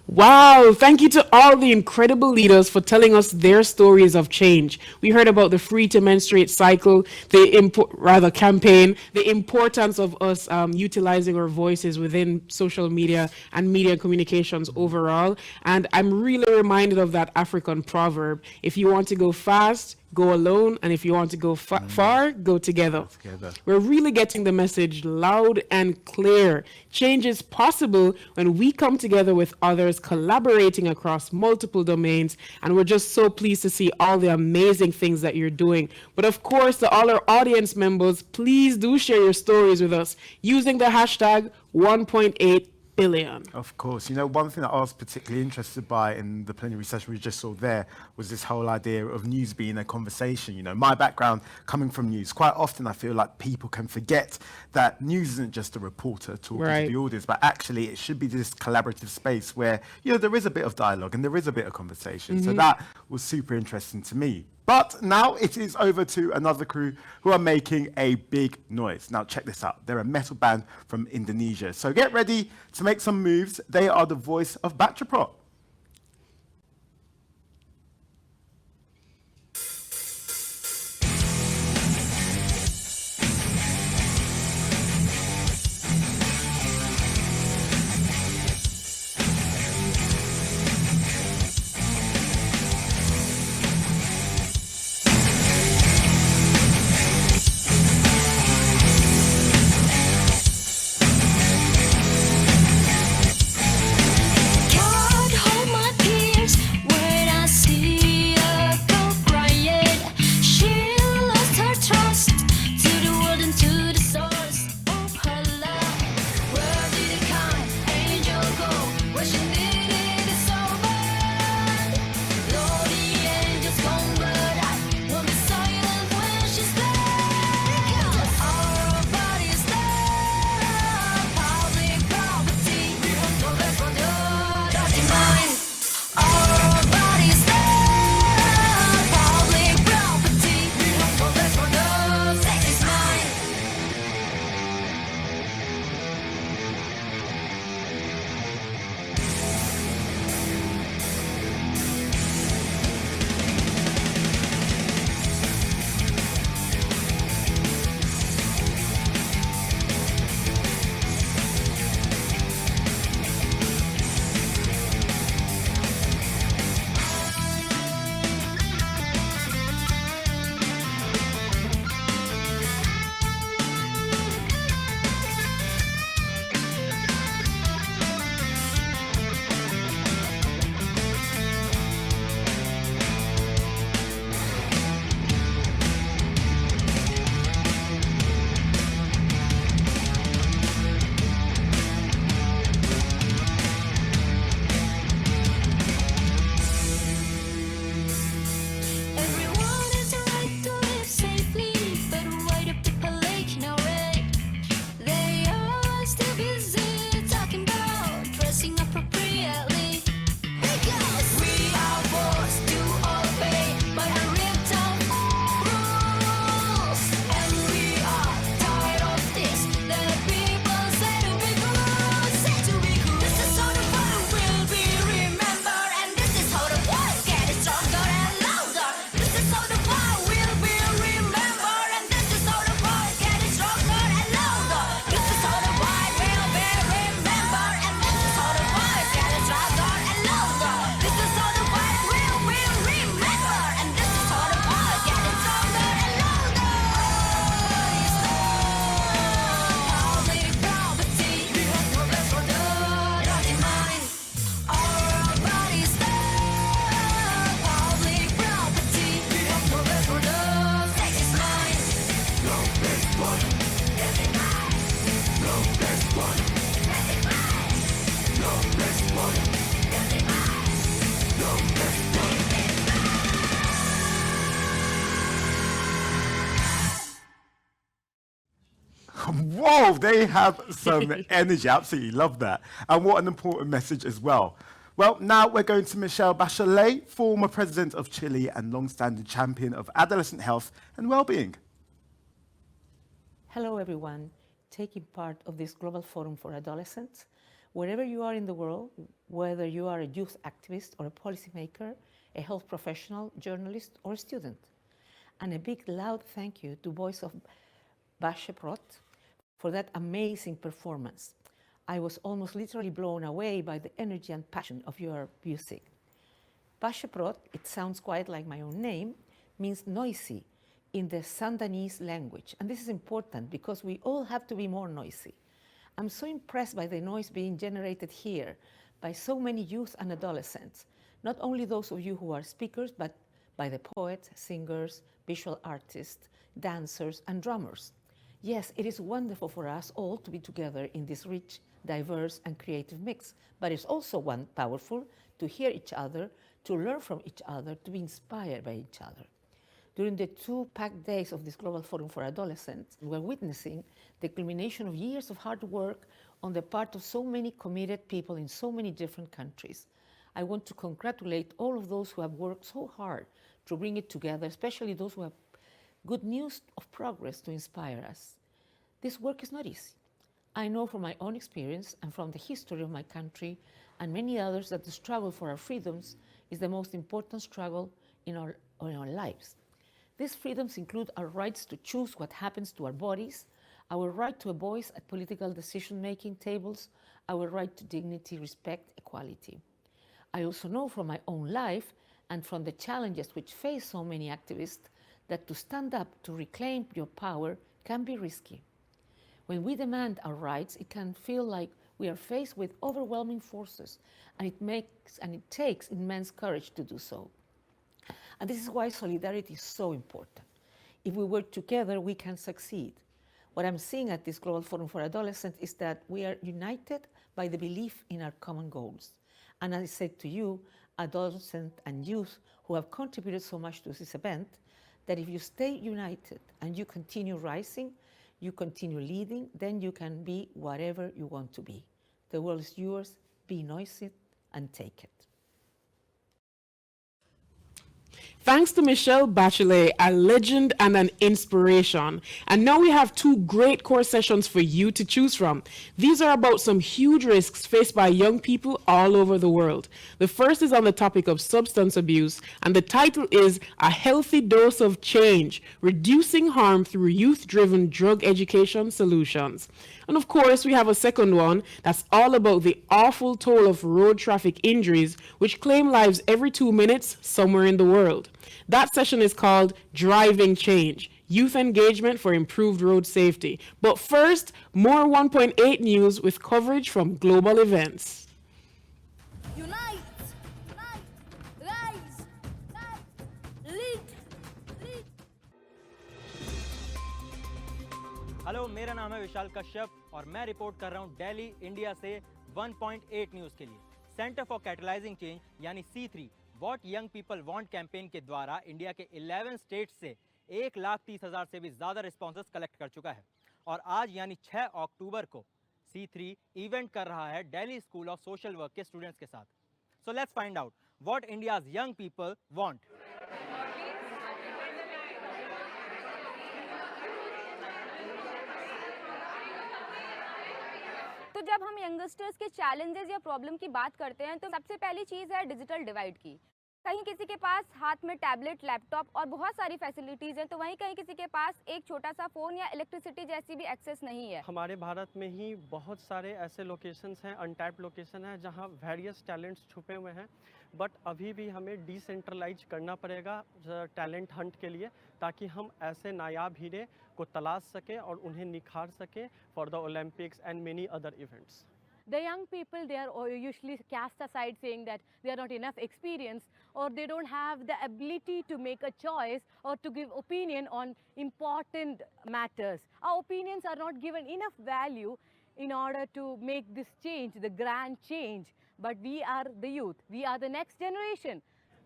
Wow, thank you to all the incredible leaders for telling us their stories of change. We heard about the Free to Menstruate cycle, rather campaign, the importance of us utilizing our voices within social media and media communications overall. And I'm really reminded of that African proverb: if you want to go fast, go alone, and if you want to go far, go Go together. together. We're really getting the message loud and clear. Change is possible when we come together with others, collaborating across multiple domains. And we're just so pleased to see all the amazing things that you're doing. But of course, to all our audience members, please do share your stories with us using the hashtag 1.8 billion. Of course. You know, one thing that I was particularly interested by in the plenary session we just saw there was this whole idea of news being a conversation. You know, my background coming from news, quite often I feel like people can forget that news isn't just a reporter talking to Right. the audience, but actually it should be this collaborative space where, you know, there is a bit of dialogue and there is a bit of conversation. So that was super interesting to me. But now it is over to another crew who are making a big noise. Now check this out. They're a metal band from Indonesia. So get ready to make some moves. They are the voice of Bachaprot. Can't hold my tears when I see a girl crying. She lost her trust to the world and to the source of her love. Where did the kind angel go? Where she needed it so bad. Lord, the angel's gone, but I won't be silent when she's dead. Our body's there, public property. Don't let go, dirty mind. Our body's there, public property. Don't let go, sex is mine. Everyone has a right to live safely, but why the people now red? They are still busy talking about dressing appropriately. Because we are forced to obey by unwritten rules, and we are tired of this. That people say to be cool, say to be cool. This is how the world will be remembered, and this is how the world gets stronger and louder. This is how the world will be remembered, and this is how the world gets stronger and louder. This is how the world will be remembered, and this is how the world gets stronger and louder. This is how the world will be remembered, and this is how the world gets stronger and louder. Public property, don't let go, dirty mind. Our bodies there, public property, don't let go, sex is mine. No best one, dirty mind. No best one, dirty mind. No best one, dirty mind. No best one. Whoa, they have some energy. Absolutely love that. And what an important message as well. Well, now we're going to Michelle Bachelet, former president of Chile and long-standing champion of adolescent health and well-being. Hello, everyone. Taking part of this Global Forum for Adolescents. Wherever you are in the world, whether you are a youth activist or a policymaker, a health professional, journalist, or a student. And a big, loud thank you to Voice of Basheprot for that amazing performance. I was almost literally blown away by the energy and passion of your music. Basheprot, it sounds quite like my own name, means noisy in the Sandanese language. And this is important because we all have to be more noisy. I'm so impressed by the noise being generated here by so many youth and adolescents, not only those of you who are speakers, but by the poets, singers, visual artists, dancers, and drummers. Yes, it is wonderful for us all to be together in this rich, diverse, and creative mix, but it's also powerful to hear each other, to learn from each other, to be inspired by each other. During the 2 packed days of this Global Forum for Adolescents, we're witnessing the culmination of years of hard work on the part of so many committed people in so many different countries. I want to congratulate all of those who have worked so hard to bring it together, especially those who have good news of progress to inspire us. This work is not easy. I know from my own experience and from the history of my country and many others that the struggle for our freedoms is the most important struggle in our lives. These freedoms include our rights to choose what happens to our bodies, our right to a voice at political decision-making tables, our right to dignity, respect, equality. I also know from my own life and from the challenges which face so many activists that to stand up to reclaim your power can be risky. When we demand our rights, it can feel like we are faced with overwhelming forces, and it takes immense courage to do so. And this is why solidarity is so important. If we work together, we can succeed. What I'm seeing at this Global Forum for Adolescents is that we are united by the belief in our common goals. And as I said to you, adolescents and youth who have contributed so much to this event, that if you stay united and you continue rising, you continue leading, then you can be whatever you want to be. The world is yours, be noisy and take it. Thanks to Michelle Bachelet, a legend and an inspiration. And now we have 2 great course sessions for you to choose from. These are about some huge risks faced by young people all over the world. The first is on the topic of substance abuse, and the title is A Healthy Dose of Change, Reducing Harm Through Youth-Driven Drug Education Solutions. And of course, we have a second one that's all about the awful toll of road traffic injuries, which claim lives every 2 minutes somewhere in the world. That session is called Driving Change, Youth Engagement for Improved Road Safety. But first, more 1.8 news with coverage from global events. Unite! Unite! Rise! Lead! Lead! Hello, मेरा नाम है विशाल कश्यप और मैं रिपोर्ट कर रहा हूं दिल्ली, इंडिया से 1.8 न्यूज़ के लिए। सेंटर फॉर कैटलाइजिंग चेंज यानी C3 what young people want campaign के द्वारा इंडिया के 11 स्टेट्स से 1,30,000 से भी ज़्यादा रिस्पॉन्सेस कलेक्ट कर चुका है। और आज यानी 6 अक्टूबर को C3 इवेंट कर रहा है Delhi school of social work के स्टूडेंट्स के साथ। So let's find out what India's young people want. तो जब हम यंगस्टर्स के चैलेंजेस या प्रॉब्लम की बात करते हैं तो सबसे पहली चीज़ है डिजिटल डिवाइड की। कहीं किसी के पास हाथ में टैबलेट, लैपटॉप और बहुत सारी फैसिलिटीज़ हैं, तो वहीं कहीं किसी के पास एक छोटा सा फ़ोन या इलेक्ट्रिसिटी जैसी भी एक्सेस नहीं है। हमारे भारत में ही बहुत सारे ऐसे लोकेशंस हैं, अनटैप्ड लोकेशन है, जहां वेरियस टैलेंट्स छुपे हुए हैं, बट अभी भी हमें डिसेंट्रलाइज करना पड़ेगा टैलेंट हंट के लिए, ताकि हम ऐसे नायाब हीरे को तलाश सकें और उन्हें निखार सकें for the Olympics and many other events. The young people, they are usually cast aside saying that they are not enough experienced or they don't have the ability to make a choice or to give opinion on important matters. Our opinions are not given enough value in order to make this change, the grand change. But we are the youth, we are the next generation.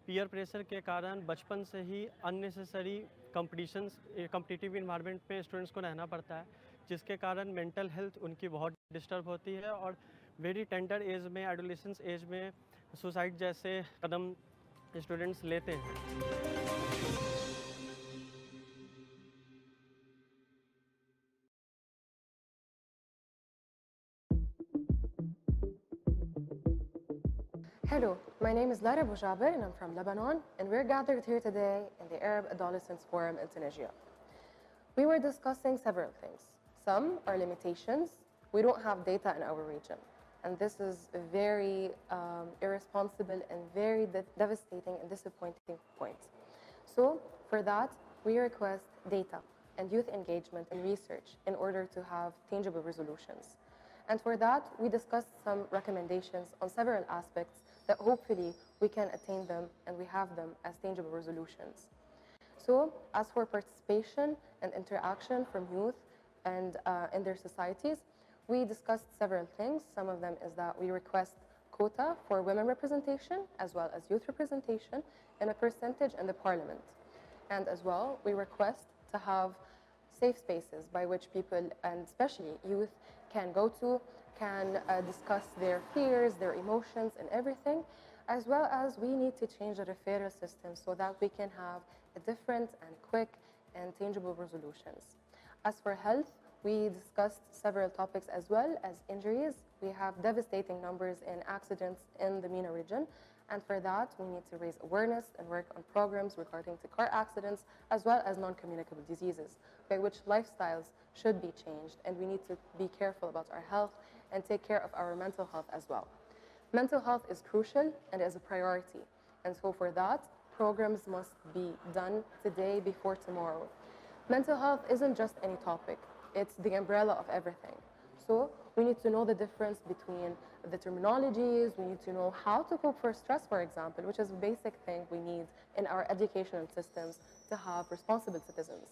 Peer pressure के कारण बचपन से ही unnecessary competitive environment में स्टूडेंट्स को रहना पड़ता है, जिसके कारण मेंटल हेल्थ उनकी बहुत डिस्टर्ब होती है और वेरी टेंडर एज में, एडोलेसेंस एज में सुसाइड जैसे कदम स्टूडेंट्स लेते हैं। Hello, my name is Lara Boujaber and I'm from Lebanon, and we're gathered here today in the Arab Adolescents Forum in Tunisia. We were discussing several things. Some are limitations. We don't have data in our region, and this is a very irresponsible and very devastating and disappointing point. So for that, we request data and youth engagement and research in order to have tangible resolutions. And for that, we discussed some recommendations on several aspects that hopefully we can attain them and we have them as tangible resolutions. So as for participation and interaction from youth and in their societies, we discussed several things. Some of them is that we request quota for women representation as well as youth representation in a percentage in the parliament. And as well, we request to have safe spaces by which people, and especially youth, can go to, can discuss their fears, their emotions, and everything, as well as we need to change the referral system so that we can have a different and quick and tangible resolutions. As for health, we discussed several topics as well as injuries. We have devastating numbers in accidents in the MENA region, and for that, we need to raise awareness and work on programs regarding to car accidents, as well as non-communicable diseases, by which lifestyles should be changed, and we need to be careful about our health and take care of our mental health as well. Mental health is crucial and is a priority, and so for that, programs must be done today before tomorrow. Mental health isn't just any topic, it's the umbrella of everything. So we need to know the difference between the terminologies, we need to know how to cope for stress, for example, which is a basic thing we need in our educational systems to have responsible citizens.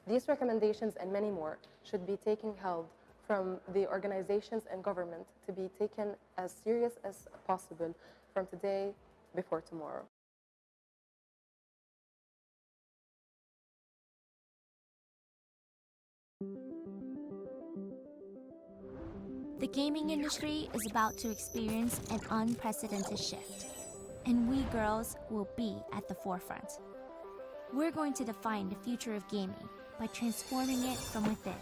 These recommendations and many more should be taken held from the organizations and government to be taken as serious as possible from today before tomorrow. The gaming industry is about to experience an unprecedented shift, and we girls will be at the forefront. We're going to define the future of gaming by transforming it from within.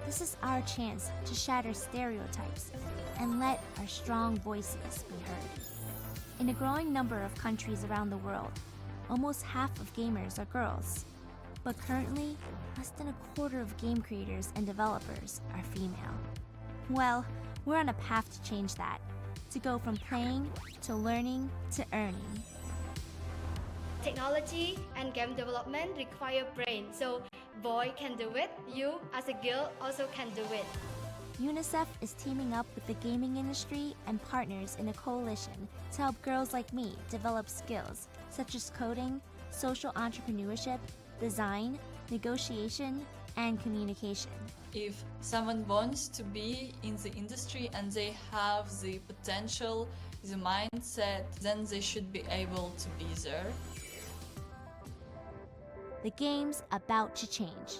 This is our chance to shatter stereotypes and let our strong voices be heard. In a growing number of countries around the world, almost half of gamers are girls, but currently, less than a quarter of game creators and developers are female. Well, we're on a path to change that, to go from playing to learning to earning. Technology and game development require brain, so boy can do it, you as a girl also can do it. UNICEF is teaming up with the gaming industry and partners in a coalition to help girls like me develop skills such as coding, social entrepreneurship, design, negotiation, and communication. If someone wants to be in the industry and they have the potential, the mindset, then they should be able to be there. The game's about to change.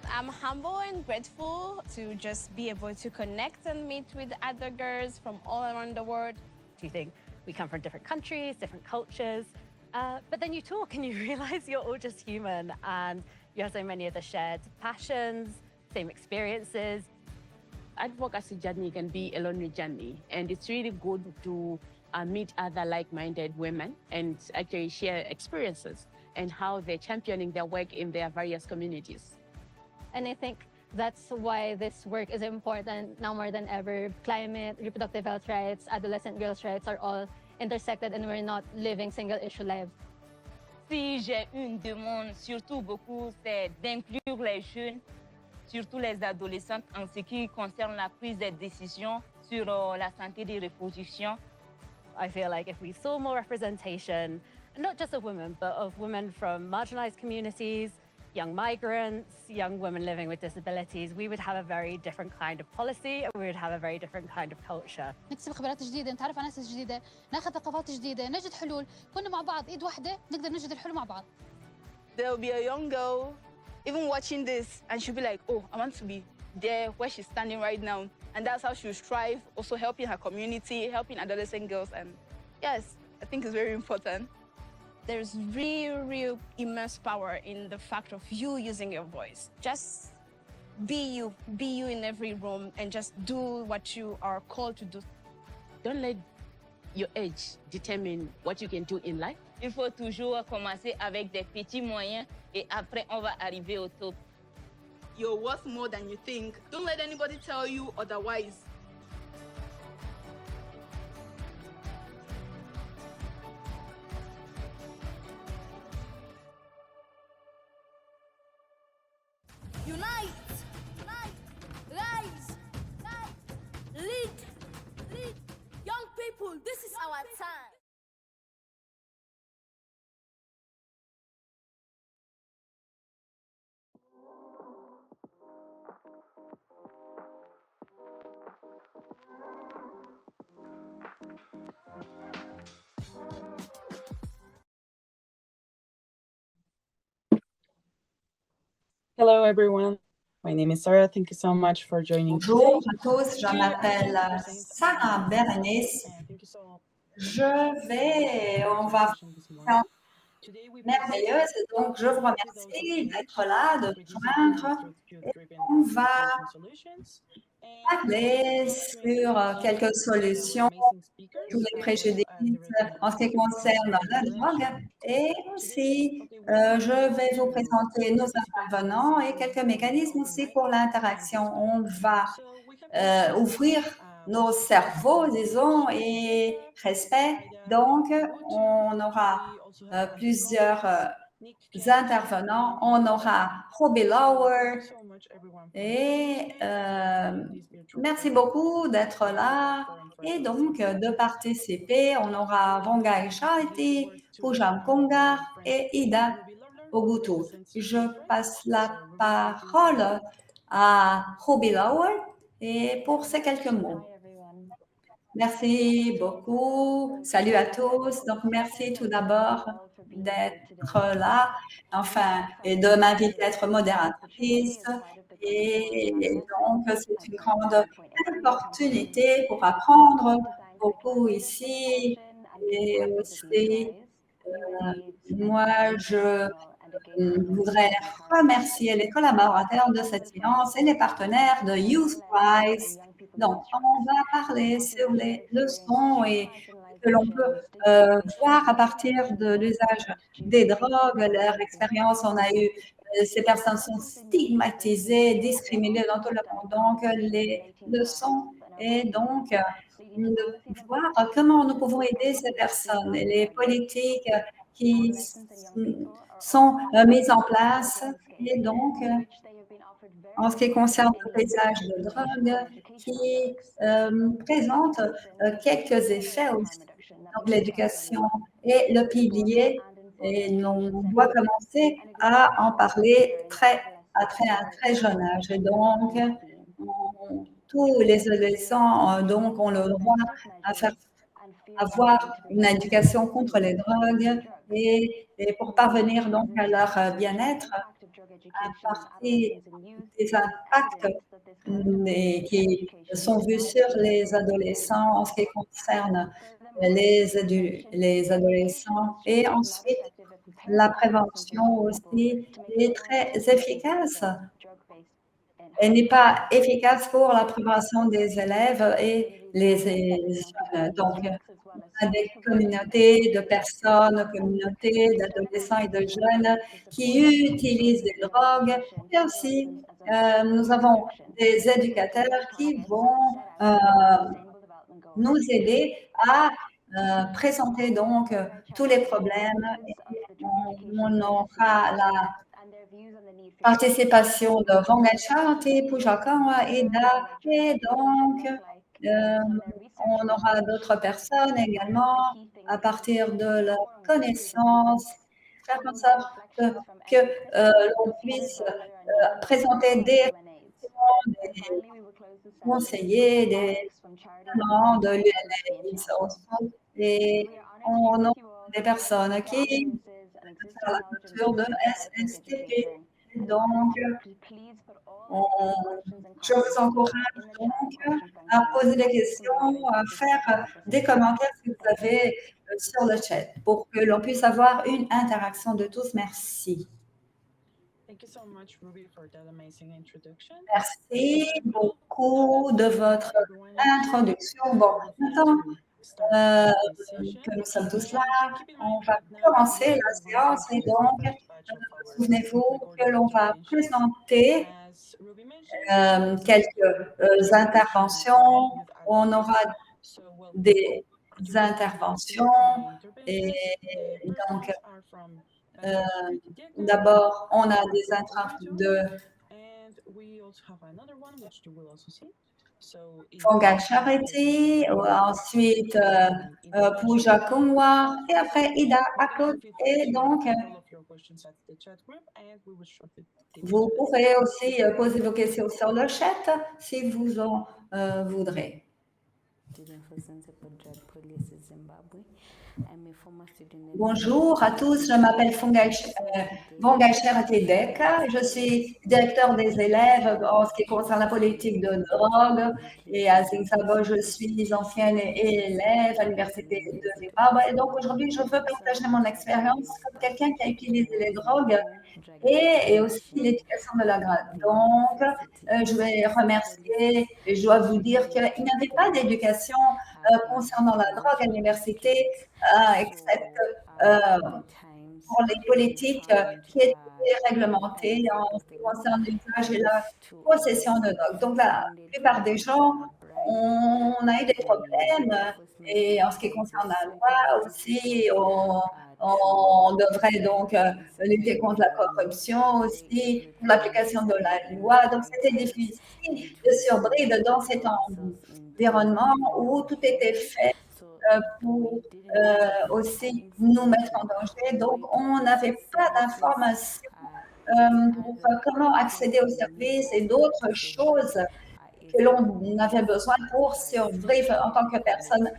I'm humble and grateful to just be able to connect and meet with other girls from all around the world. You think we come from different countries, different cultures, but then you talk and you realize you're all just human and you have so many of the shared passions, same experiences. Advocacy journey can be a lonely journey, and it's really good to meet other like-minded women and actually share experiences and how they're championing their work in their various communities. And I think that's why this work is important now more than ever. Climate, reproductive health rights, adolescent girls' rights are all intersected and we're not living single-issue lives. Si j'ai une demande, surtout beaucoup, c'est d'inclure les jeunes, surtout les adolescentes, en ce qui concerne la prise de décision sur la santé des reproductions. I feel like if we saw more representation, not just of women, but of women from marginalized communities, young migrants, young women living with disabilities, we would have a very different kind of policy and we would have a very different kind of culture. نكتسب خبرات جديدة، نتعرف على ناس جديدة، ناخذ ثقافات جديدة، نجد حلول، كنا مع بعض إيد واحدة نقدر نجد الحلول مع بعض. There will be a young girl even watching this and she'll be like, oh, I want to be there where she's standing right now. And that's how she'll strive, also helping her community, helping adolescent girls. And yes, I think it's very important. There's real immense power in the fact of you using your voice. Just be you in every room and just do what you are called to do. Don't let your age determine what you can do in life. Il faut toujours commencer avec des petits moyens et après on va arriver au top. You're worth more than you think. Don't let anybody tell you otherwise. Unite! Rise! Lead! Young people, this is our time. Hello everyone, my name is Sarah. Thank you so much for joining Bonjour today. à tous, je m'appelle Sarah Berenice. On va faire une merveilleuse, donc je vous remercie d'être là, de nous joindre. Et on va parler sur quelques solutions, tous les préjudices en ce qui concerne la drogue. Et aussi, je vais vous présenter nos intervenants et quelques mécanismes aussi pour l'interaction. On va ouvrir nos cerveaux, disons, et respect. Donc, on aura plusieurs intervenants. On aura Robbie Lauer et merci beaucoup d'être là et donc de participer. On aura Rongai Shati, Pujam Konga et Ida Ogutu. Je passe la parole à Robbie Lauer et pour ces quelques mots. Merci beaucoup. Salut à tous. Donc, merci tout d'abord d'être là, enfin, et de m'inviter à être modératrice. Et donc, c'est une grande opportunité pour apprendre beaucoup ici. Et aussi, moi, je voudrais remercier les collaborateurs de cette séance et les partenaires de Youth Prize. Donc, on va parler sur les leçons et que l'on peut voir à partir de l'usage des drogues, leur expérience. On a eu, ces personnes sont stigmatisées, discriminées dans tout le monde. Donc, les leçons et donc de voir comment nous pouvons aider ces personnes et les politiques qui sont mises en place. Et donc, en ce qui concerne le paysage de drogue, qui présente quelques effets aussi. Donc, l'éducation et le pilier, et on doit commencer à en parler à un très jeune âge. Et donc, tous les adolescents donc, ont le droit à avoir une éducation contre les drogues et pour parvenir donc à leur bien-être à partir des impacts qui sont vus sur les adolescents en ce qui concerne les adolescents. Et ensuite, la prévention aussi est très efficace. Elle n'est pas efficace pour la prévention des élèves et donc des communautés de personnes, communautés d'adolescents et de jeunes qui utilisent des drogues. Et aussi, nous avons des éducateurs qui vont nous aider à présenter donc tous les problèmes. Et on aura la participation de Rangachati, Pujakanga et Da. Et donc, on aura d'autres personnes également à partir de leurs connaissances faire en sorte que l'on puisse présenter des conseillers, des gens de l'UNAIDS et on a des personnes qui faire la culture de SSTP. Donc, je vous encourage donc à poser des questions, à faire des commentaires si vous avez sur le chat pour que l'on puisse avoir une interaction de tous. Merci. Merci beaucoup de votre introduction. Bon, maintenant que nous sommes tous là, on va commencer la séance et donc, souvenez-vous que l'on va présenter quelques interventions. On aura des interventions et donc, d'abord, on a des interventions de Fonga Charity, ensuite Pooja Kumwar et après Ida Akot. Et donc, vous pourrez aussi poser vos questions sur le chat si vous en voudrez. Bonjour à tous, je m'appelle Fongai Charity Deka, je suis directeur des élèves en ce qui concerne la politique de drogue et à Zimbabwe, je suis ancienne élève à l'université de Zimbabwe et donc aujourd'hui je veux partager mon expérience comme quelqu'un qui a utilisé les drogues et aussi l'éducation de la grade. Donc, je vais remercier et je dois vous dire qu'il n'y avait pas d'éducation concernant la drogue à l'université, excepte pour les politiques qui étaient réglementées en ce qui concerne l'usage et la possession de drogue. Donc, la plupart des gens, on a eu des problèmes et en ce qui concerne la loi aussi, on devrait donc lutter contre la corruption aussi, pour l'application de la loi. Donc, c'était difficile de survivre dans cet environnement où tout était fait pour aussi nous mettre en danger. Donc, on n'avait pas d'informations pour comment accéder aux services et d'autres choses que l'on avait besoin pour survivre en tant que personnes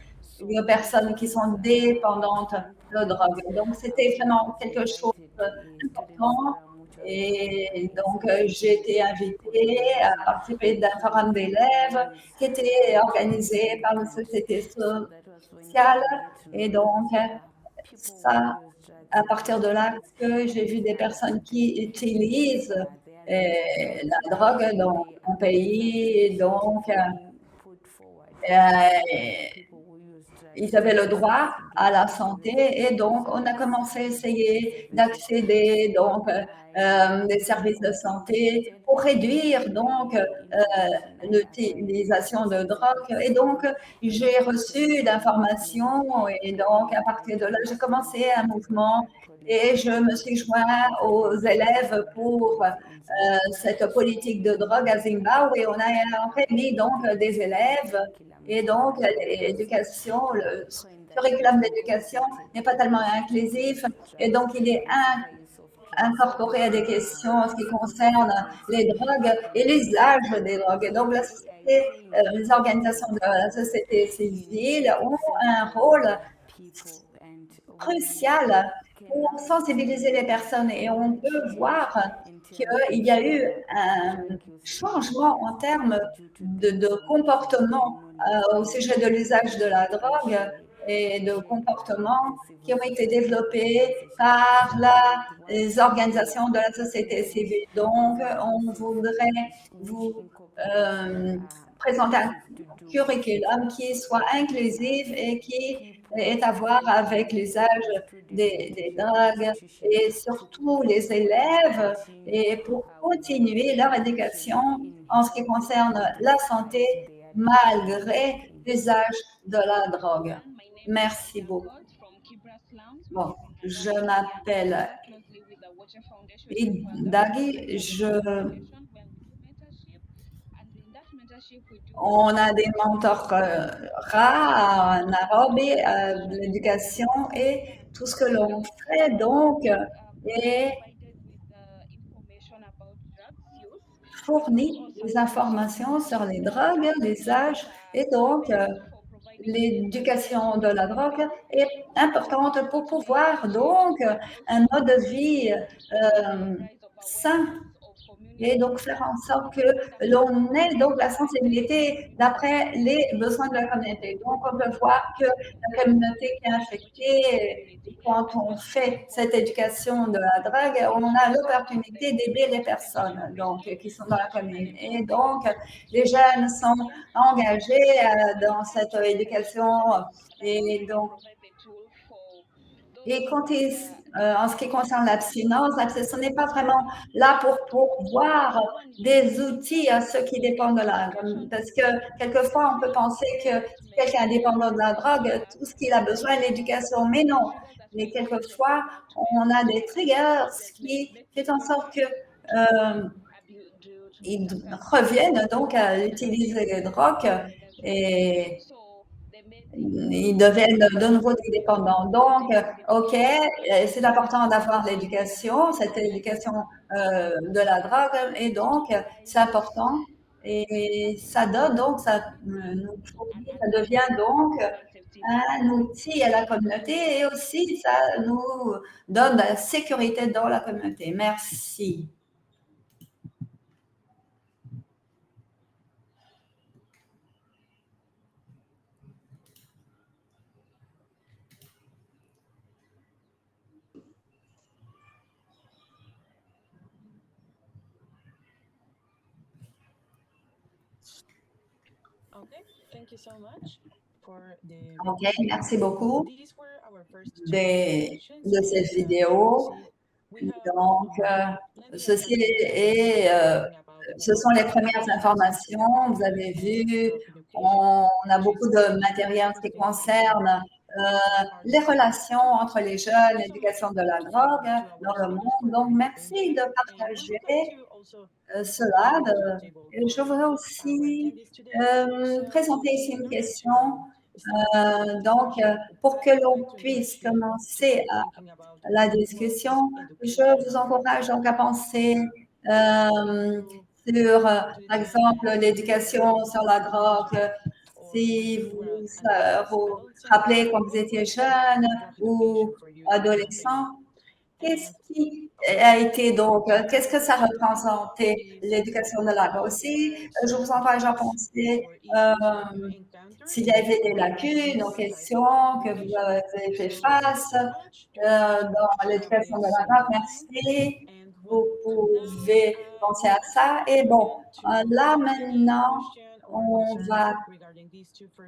qui sont dépendantes de drogue. Donc, c'était vraiment quelque chose d'important. Et donc, j'ai été invitée à participer d'un forum d'élèves qui était organisé par la société sociale. Et donc, ça, à partir de là, que j'ai vu des personnes qui utilisent la drogue dans mon pays. Donc, ils avaient le droit à la santé et donc on a commencé à essayer d'accéder donc des services de santé pour réduire donc l'utilisation de drogue et donc j'ai reçu d'informations et donc à partir de là j'ai commencé un mouvement et je me suis joint aux élèves pour cette politique de drogue à Zimbabwe et on a réuni donc des élèves. Et donc, l'éducation, le curriculum d'éducation n'est pas tellement inclusif et donc il est incorporé à des questions en ce qui concerne les drogues et l'usage des drogues. Et donc, les organisations de la société civile ont un rôle crucial pour sensibiliser les personnes et on peut voir qu'il y a eu un changement en termes de comportement au sujet de l'usage de la drogue et de comportements qui ont été développés par les organisations de la société civile. Donc, on voudrait vous présenter un curriculum qui soit inclusif et qui est à voir avec l'usage des drogues et surtout les élèves et pour continuer leur éducation en ce qui concerne la santé malgré l'usage de la drogue. Merci beaucoup. Bon, je m'appelle Idagi, On a des mentorats en Nairobi, de l'éducation et tout ce que l'on fait donc est fournit des informations sur les drogues, l'usage et donc l'éducation de la drogue est importante pour pouvoir donc un mode de vie sain et donc faire en sorte que l'on ait donc la sensibilité d'après les besoins de la communauté. Donc on peut voir que la communauté qui est infectée, quand on fait cette éducation de la drogue, on a l'opportunité d'aider les personnes donc, qui sont dans la commune. Et donc les jeunes sont engagés dans cette éducation et donc en ce qui concerne l'abstinence, ce n'est pas vraiment là pour pourvoir des outils à ceux qui dépendent de la drogue. Parce que quelquefois, on peut penser que si quelqu'un est dépendant de la drogue, tout ce qu'il a besoin est l'éducation. Mais non. Mais quelquefois, on a des triggers qui font en sorte que ils reviennent donc à utiliser les drogues et ils deviennent de nouveau des dépendants. Donc, OK, c'est important d'avoir l'éducation, cette éducation de la drogue, et donc, c'est important. Et ça donne donc, ça devient donc un outil à la communauté et aussi ça nous donne de la sécurité dans la communauté. Merci. OK, merci beaucoup de cette vidéo. Donc, ceci est, ce sont les premières informations. Vous avez vu, on a beaucoup de matériel qui concerne les relations entre les jeunes, l'éducation de la drogue dans le monde. Donc, merci de partager cela. Et je voudrais aussi présenter ici une question. Donc, pour que l'on puisse commencer la discussion, je vous encourage donc à penser sur, par exemple, l'éducation sur la drogue. Si vous vous rappelez quand vous étiez jeune ou adolescent, qu'est-ce qui a été donc, qu'est-ce que ça représentait l'éducation de la drogue aussi? Je vous encourage à penser s'il y avait des lacunes aux questions que vous avez fait face dans l'éducation de la drogue. Merci. Vous pouvez penser à ça. Et bon, là maintenant, on va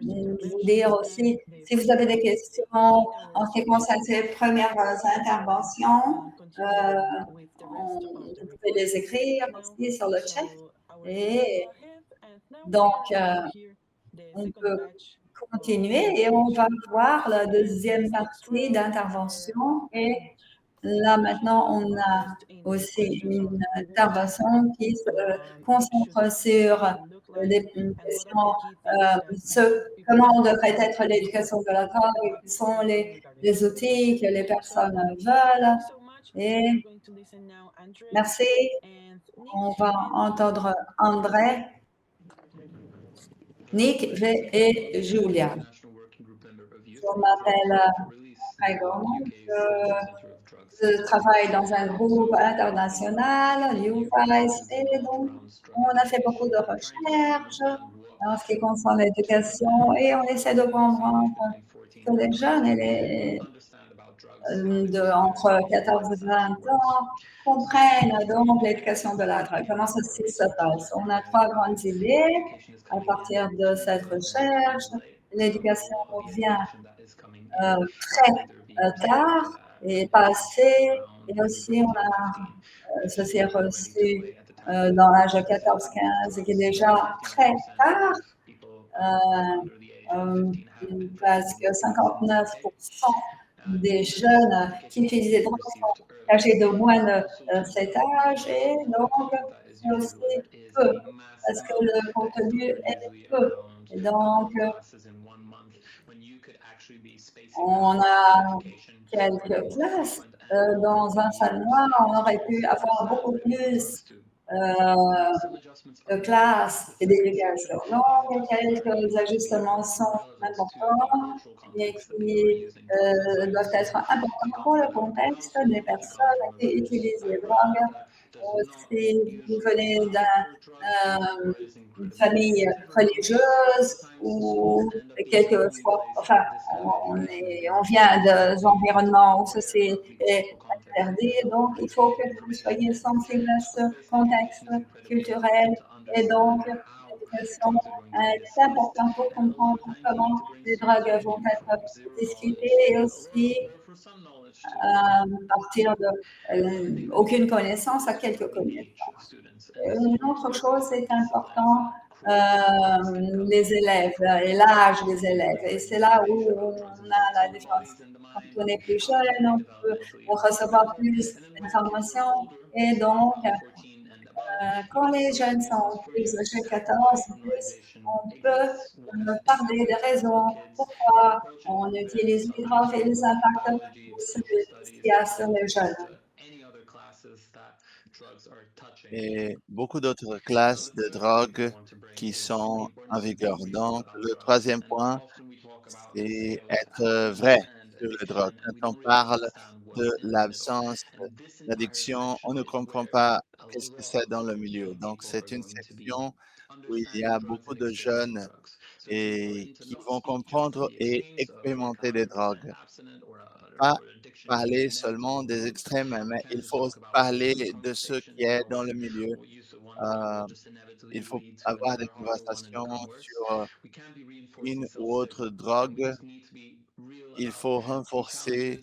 vous dire aussi, si vous avez des questions en ce qui concerne ces premières interventions, vous pouvez les écrire aussi sur le chat. Et donc, on peut continuer et on va voir la deuxième partie d'intervention. Et là, maintenant, on a aussi une intervention qui se concentre sur les questions, comment devrait être l'éducation de la drogue et quels sont les outils que les personnes veulent. Et merci. On va entendre André, Nick et Julia. Je m'appelle Ragon. Je travaille dans un groupe international, UFICE, et donc on a fait beaucoup de recherches en ce qui concerne l'éducation et on essaie de comprendre que les jeunes entre 14 et 20 ans comprennent donc l'éducation de la drogue. Comment ceci se passe? On a 3 grandes idées à partir de cette recherche. L'éducation vient très tard et pas assez. Et aussi, on a ceci reçu dans l'âge de 14-15 qui est déjà très tard parce que 59% des jeunes qui utilisent des drogues sont âgés de moins de cet âge et donc c'est aussi peu parce que le contenu est peu. Et donc, on a quelques classes. Dans un salon noir, on aurait pu avoir beaucoup plus de classes et d'éducation. Donc, quelques ajustements sont importants et qui doivent être importants pour le contexte des personnes qui utilisent les drogues. Si vous venez d'une famille religieuse ou quelquefois, enfin, on vient d'environnements où ceci est interdit, donc il faut que vous soyez sensible à ce contexte culturel et donc l'éducation est importante pour comprendre comment les drogues vont être discutées et aussi partir de aucune connaissance à quelques connaissances. Une autre chose, c'est important, les élèves et l'âge des élèves. Et c'est là où on a la différence. Quand on est plus jeune, on peut recevoir plus d'informations et donc quand les jeunes sont plus âgés de 14, on peut parler des raisons pourquoi on utilise les drogues et les impacts qu'il y a sur les jeunes. Et beaucoup d'autres classes de drogues qui sont en vigueur. Donc, le troisième point, c'est être vrai sur les drogues. Quand on parle de l'absence d'addiction, on ne comprend pas qu'est-ce que c'est dans le milieu. Donc, c'est une section où il y a beaucoup de jeunes et qui vont comprendre et expérimenter des drogues. Pas parler seulement des extrêmes, mais il faut aussi parler de ce qui est dans le milieu. Il faut avoir des conversations sur une ou autre drogue. Il faut renforcer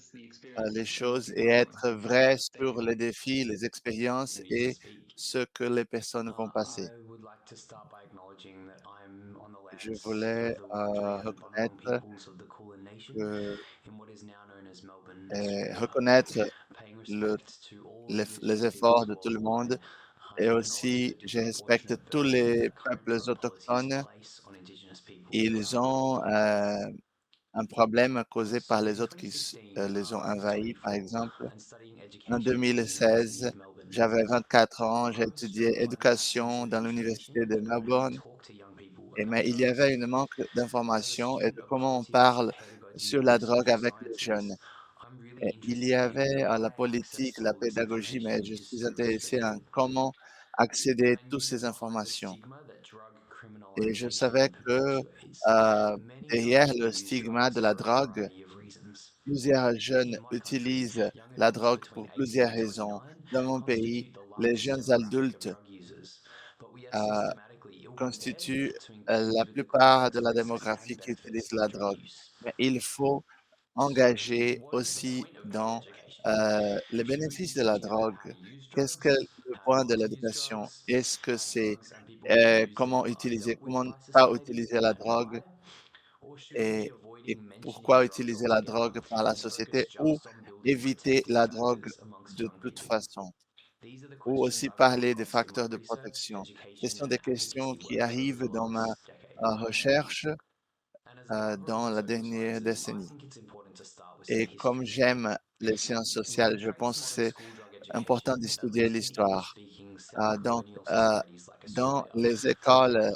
les choses et être vrai sur les défis, les expériences et ce que les personnes vont passer. Je voulais reconnaître les efforts de tout le monde et aussi je respecte tous les peuples autochtones. Ils ont un problème causé par les autres qui les ont envahis. Par exemple, en 2016, j'avais 24 ans, j'ai étudié éducation dans l'université de Melbourne, mais il y avait un manque d'informations et de comment on parle sur la drogue avec les jeunes. Et il y avait la politique, la pédagogie, mais je suis intéressé en comment accéder à toutes ces informations. Et je savais que derrière le stigma de la drogue, plusieurs jeunes utilisent la drogue pour plusieurs raisons. Dans mon pays, les jeunes adultes constituent la plupart de la démographie qui utilise la drogue. Mais il faut engager aussi dans les bénéfices de la drogue. Qu'est-ce que le point de l'éducation? Est-ce que c'est comment utiliser, comment ne pas utiliser la drogue et pourquoi utiliser la drogue par la société ou éviter la drogue de toute façon? Ou aussi parler des facteurs de protection. Ce sont des questions qui arrivent dans ma recherche dans la dernière décennie. Et comme j'aime les sciences sociales, je pense que c'est important d'étudier l'histoire. Donc, dans les écoles,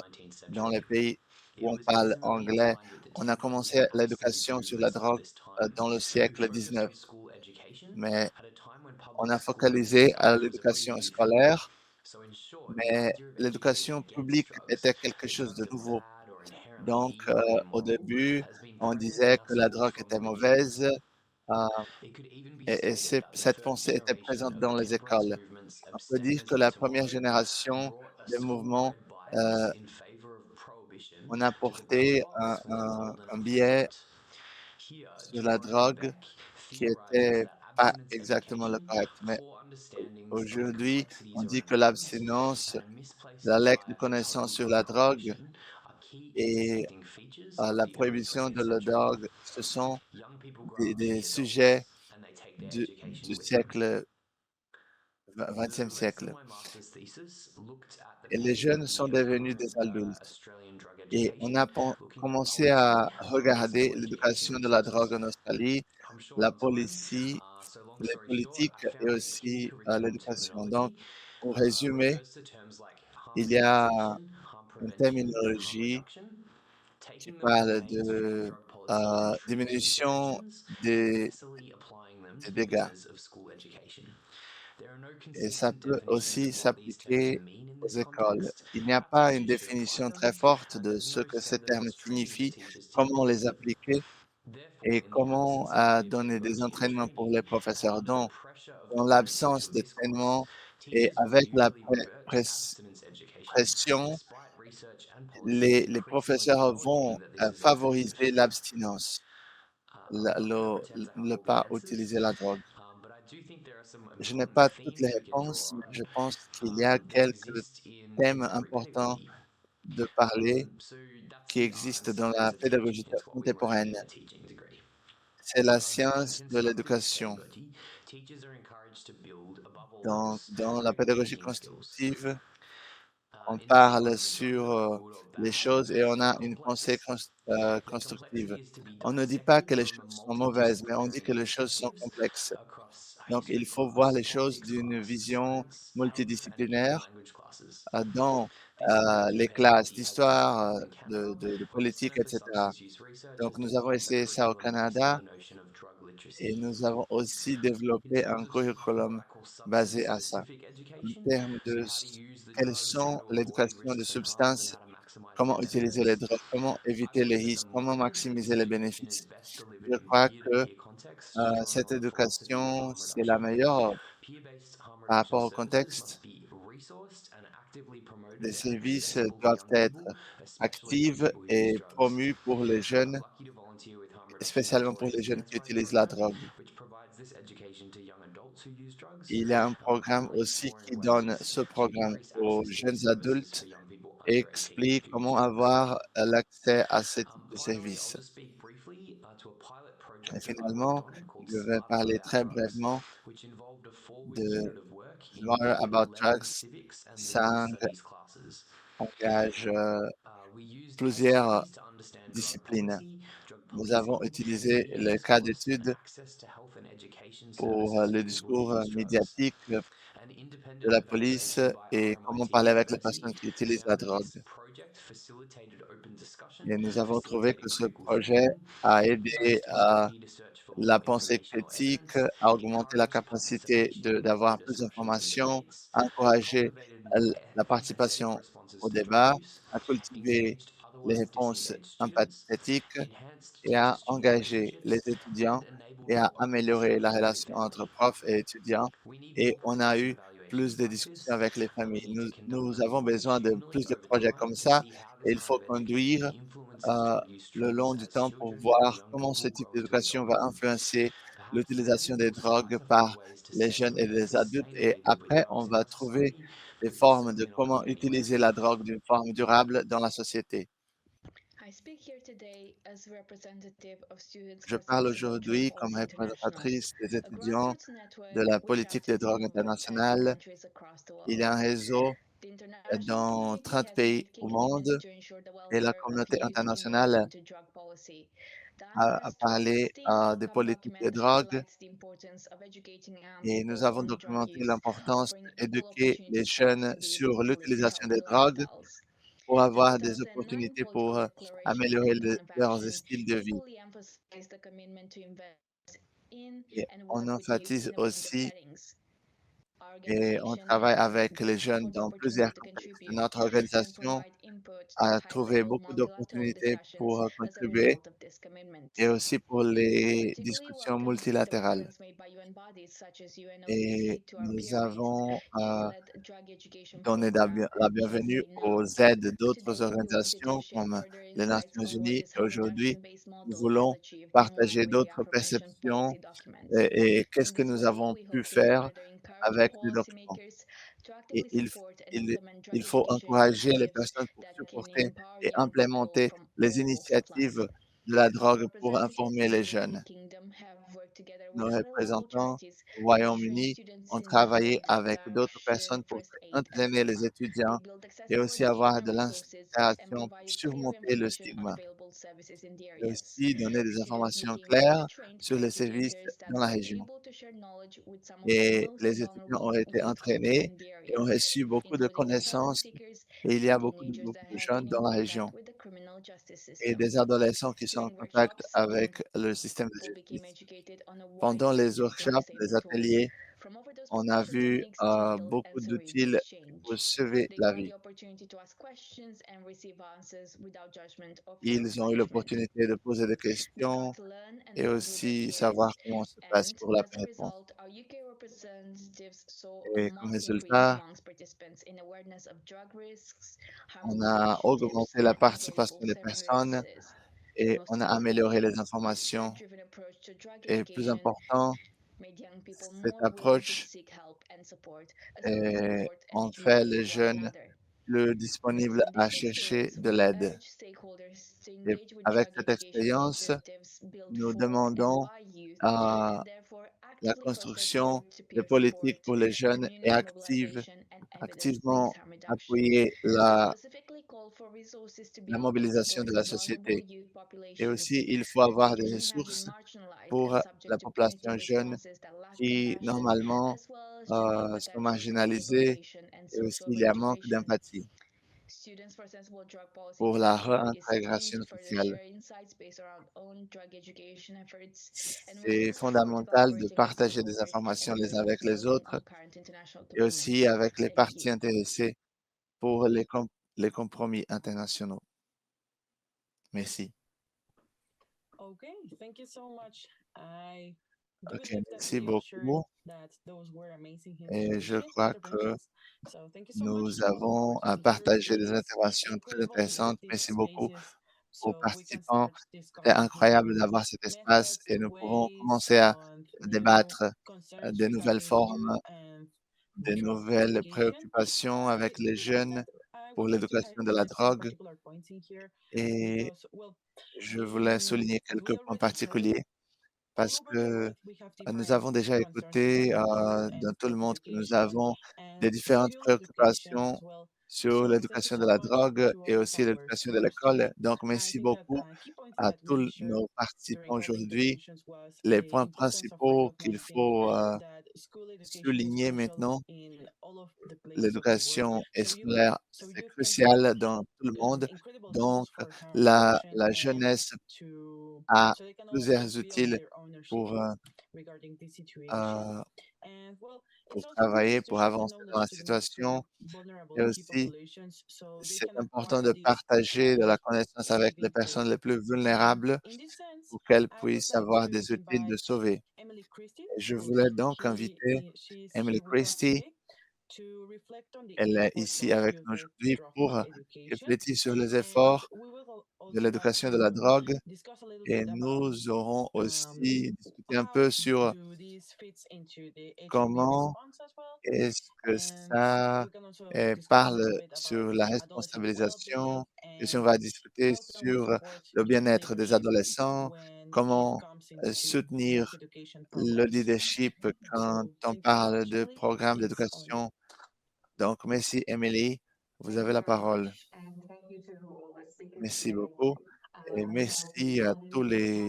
dans les pays où on parle anglais, on a commencé l'éducation sur la drogue dans le siècle XIX, mais on a focalisé à l'éducation scolaire, mais l'éducation publique était quelque chose de nouveau. Donc, au début, on disait que la drogue était mauvaise et cette pensée était présente dans les écoles. On peut dire que la première génération des mouvements on a porté un biais sur la drogue qui était pas exactement le correct. Mais aujourd'hui, on dit que l'abstinence, la lack de connaissance sur la drogue et la prohibition de la drogue, ce sont des sujets du siècle, 20e siècle. Et les jeunes sont devenus des adultes. Et on a commencé à regarder l'éducation de la drogue en Australie, la policy, les politiques et aussi l'éducation. Donc, pour résumer, il y a une terminologie qui parle de diminution des dégâts. Et ça peut aussi s'appliquer aux écoles. Il n'y a pas une définition très forte de ce que ces termes signifient, comment les appliquer et comment donner des entraînements pour les professeurs. Donc, dans l'absence de trainement et avec la pression, les professeurs vont favoriser l'abstinence, ne pas utiliser la drogue. Je n'ai pas toutes les réponses, mais je pense qu'il y a quelques thèmes importants de parler qui existent dans la pédagogie contemporaine. C'est la science de l'éducation. Donc, dans la pédagogie constructive, on parle sur les choses et on a une pensée constructive. On ne dit pas que les choses sont mauvaises, mais on dit que les choses sont complexes. Donc, il faut voir les choses d'une vision multidisciplinaire dans les classes d'histoire, de politique, etc. Donc, nous avons essayé ça au Canada et nous avons aussi développé un curriculum basé à ça. En termes de quelles sont l'éducation de substances, comment utiliser les drogues, comment éviter les risques, comment maximiser les bénéfices. Je crois que cette éducation, c'est la meilleure par rapport au contexte. Les services doivent être actifs et promus pour les jeunes, spécialement pour les jeunes qui utilisent la drogue. Il y a un programme aussi qui donne ce programme aux jeunes adultes et explique comment avoir l'accès à ce type de services. Et finalement, je vais parler très brièvement de Lawyer About Drugs. Ça engage plusieurs disciplines. Nous avons utilisé le cas d'étude pour le discours médiatique de la police et comment parler avec les personnes qui utilisent la drogue. Et nous avons trouvé que ce projet a aidé la pensée critique, à augmenter la capacité d'avoir plus d'informations, à encourager la participation au débat, à cultiver les réponses empathiques et à engager les étudiants et à améliorer la relation entre profs et étudiants. Et on a eu plus de discussions avec les familles. Nous avons besoin de plus de projets comme ça et il faut conduire le long du temps pour voir comment ce type d'éducation va influencer l'utilisation des drogues par les jeunes et les adultes. Et après, on va trouver des formes de comment utiliser la drogue d'une forme durable dans la société. Je parle aujourd'hui comme représentatrice des étudiants de la politique des drogues internationales. Il y a un réseau dans 30 pays au monde et la communauté internationale a parlé des politiques des drogues et nous avons documenté l'importance d'éduquer les jeunes sur l'utilisation des drogues pour avoir des opportunités pour améliorer leurs styles de vie. Et on enfatise aussi et on travaille avec les jeunes dans plusieurs contextes. Notre organisation a trouvé beaucoup d'opportunités pour contribuer et aussi pour les discussions multilatérales. Et nous avons donné la bienvenue aux aides d'autres organisations comme les Nations Unies. Et aujourd'hui, nous voulons partager d'autres perceptions et qu'est-ce que nous avons pu faire avec les documents. Et il faut encourager les personnes pour supporter et implémenter les initiatives de la drogue pour informer les jeunes. Nos représentants au Royaume-Uni ont travaillé avec d'autres personnes pour entraîner les étudiants et aussi avoir de l'inspiration pour surmonter le stigma et aussi donner des informations claires sur les services dans la région. Et les étudiants ont été entraînés et ont reçu beaucoup de connaissances et il y a beaucoup de jeunes dans la région et des adolescents qui sont en contact avec le système de justice. Pendant les workshops, les ateliers, on a vu beaucoup d'outils qui peuvent sauver la vie. Ils ont eu l'opportunité de poser des questions et aussi savoir comment se passe pour la réponse. Et comme résultat, on a augmenté la participation des personnes et on a amélioré les informations. Et plus important, cette approche en fait les jeunes plus disponibles à chercher de l'aide. Et avec cette expérience, nous demandons la construction de politiques pour les jeunes et activement appuyer la mobilisation de la société. Et aussi, il faut avoir des ressources pour la population jeune qui, normalement, sont marginalisées et aussi il y a manque d'empathie pour la réintégration sociale. C'est fondamental de partager des informations les uns avec les autres et aussi avec les parties intéressées pour les compromis internationaux. Merci. Okay, thank you so much. I do Ok, definitely merci assure beaucoup. that those were amazing Et je interventions, crois que interventions. So thank you so much nous to all the avons participants partagé in des these interventions très incredible intéressantes. interactive Merci beaucoup spaces. aux So we can participants. start C'était discussing incroyable here d'avoir cet espace methods, et nous pouvons ways, commencer à and débattre concerns des nouvelles regarding formes, youth and des drug nouvelles education. préoccupations avec les jeunes I pour would like to l'éducation de la highlight some drogue. particular points in here Et because, well, je voulais souligner as we quelques points already heard, particuliers parce all over the que world, we have nous different avons déjà concerns écouté regarding youth dans and tout le drug monde que nous education, avons des and différentes school education préoccupations as well. sur So thank you l'éducation so de la much drogue to all et the aussi followers l'éducation de for l'école. today. Donc, I merci think that beaucoup key points à that we tous shared nos participants during all the aujourd'hui. interventions was Les the points importance of principaux qu'il recognizing faut that school education is souligner crucial maintenant, in all of the places of the world. l'éducation So scolaire, so c'est youth can crucial provide dans tout le monde. incredible Donc, tools for harm la, reduction la and jeunesse to a so they can also plusieurs feel outils their ownership pour, regarding this situation. euh, And well, it's pour also travailler, important to pour share the avancer dans la knowledge to the most situation. vulnerable Et key aussi, populations so they c'est can important apply de these partager de la life connaissance avec les saving personnes tools. les plus So vulnérables in this sense, pour qu'elles I would puissent like avoir to des outils de invite sauver. Emily Christie, Et je who's voulais donc inviter she's Emily here with us Christie. today, to reflect on the Elle est efforts ici of avec nous youth aujourd'hui drug pour education. réfléchir sur les And efforts we will de also like l'éducation de la to drogue discuss a little et bit about nous aurons aussi discuté un how peu sur do these fits into the HIV comment response as well. est-ce que And ça we can also discuss a parle little bit about sur la adolescent responsabilisation well-being et si on and va discuter how can we sur support le youth bien-être des leadership adolescents, when it comment comes into youth soutenir education le programs. leadership quand So on thank you so parle much, de Emily. programmes It's on you. d'éducation. Donc, merci Emily, vous avez la parole. Merci beaucoup et merci à tous les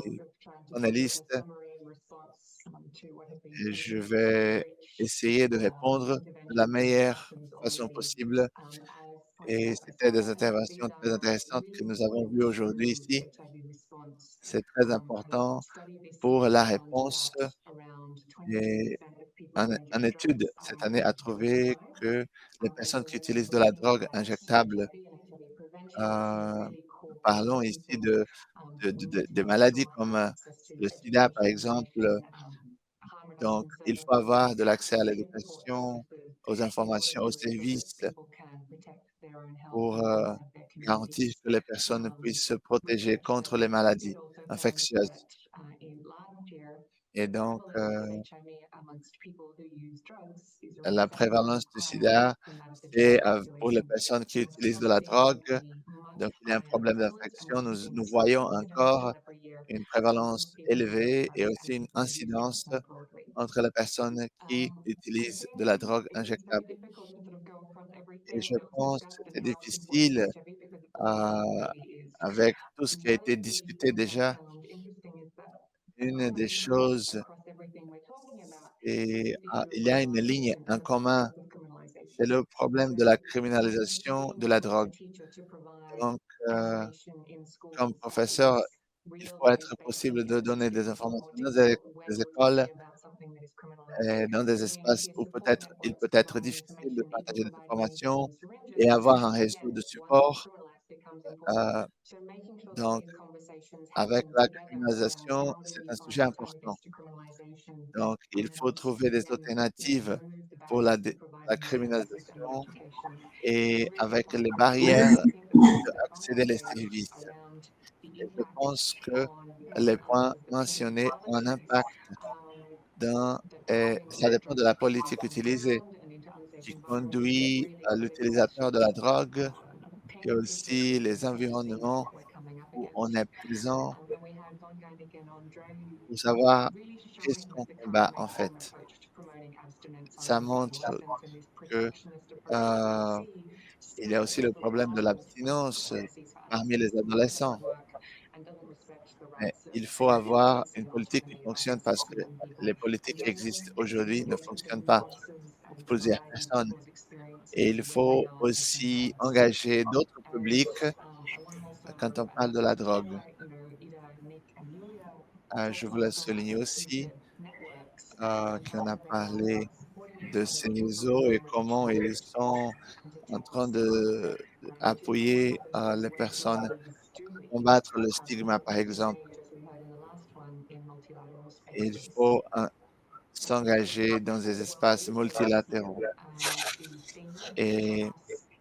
panélistes. Et je vais essayer de répondre de la meilleure façon possible. Et c'était des interventions très intéressantes que nous avons vues aujourd'hui ici. C'est très important pour la réponse. Et une étude cette année a trouvé que les personnes qui utilisent de la drogue injectable, nous parlons ici de maladies comme le sida, par exemple. Donc, il faut avoir de l'accès à l'éducation, aux informations, aux services pour garantir que les personnes puissent se protéger contre les maladies infectieuses. Et donc, la prévalence du sida, c'est pour les personnes qui utilisent de la drogue. Donc, il y a un problème d'infection. Nous voyons encore une prévalence élevée et aussi une incidence entre les personnes qui utilisent de la drogue injectable. Et je pense que c'est difficile avec tout ce qui a été discuté déjà. Une des choses, et il y a une ligne en commun, c'est le problème de la criminalisation de la drogue. Donc, comme professeur, il faut être possible de donner des informations dans des écoles et dans des espaces où peut-être il peut être difficile de partager des informations et avoir un réseau de support. Euh, donc, avec la criminalisation, c'est un sujet important. Donc, il faut trouver des alternatives pour la criminalisation et avec les barrières d'accéder les services. Et je pense que les points mentionnés ont un impact et ça dépend de la politique utilisée qui conduit à l'utilisateur de la drogue et aussi les environnements où on est présent pour savoir qu'est-ce qu'on combat en fait. Ça montre que il y a aussi le problème de l'abstinence parmi les adolescents. Mais il faut avoir une politique qui fonctionne parce que les politiques qui existent aujourd'hui ne fonctionnent pas pour plusieurs personnes. Et il faut aussi engager d'autres publics quand on parle de la drogue. Je voulais souligner aussi qu'on a parlé de ces réseaux et comment ils sont en train d'appuyer les personnes à combattre le stigma, par exemple. Il faut s'engager dans des espaces multilatéraux. Et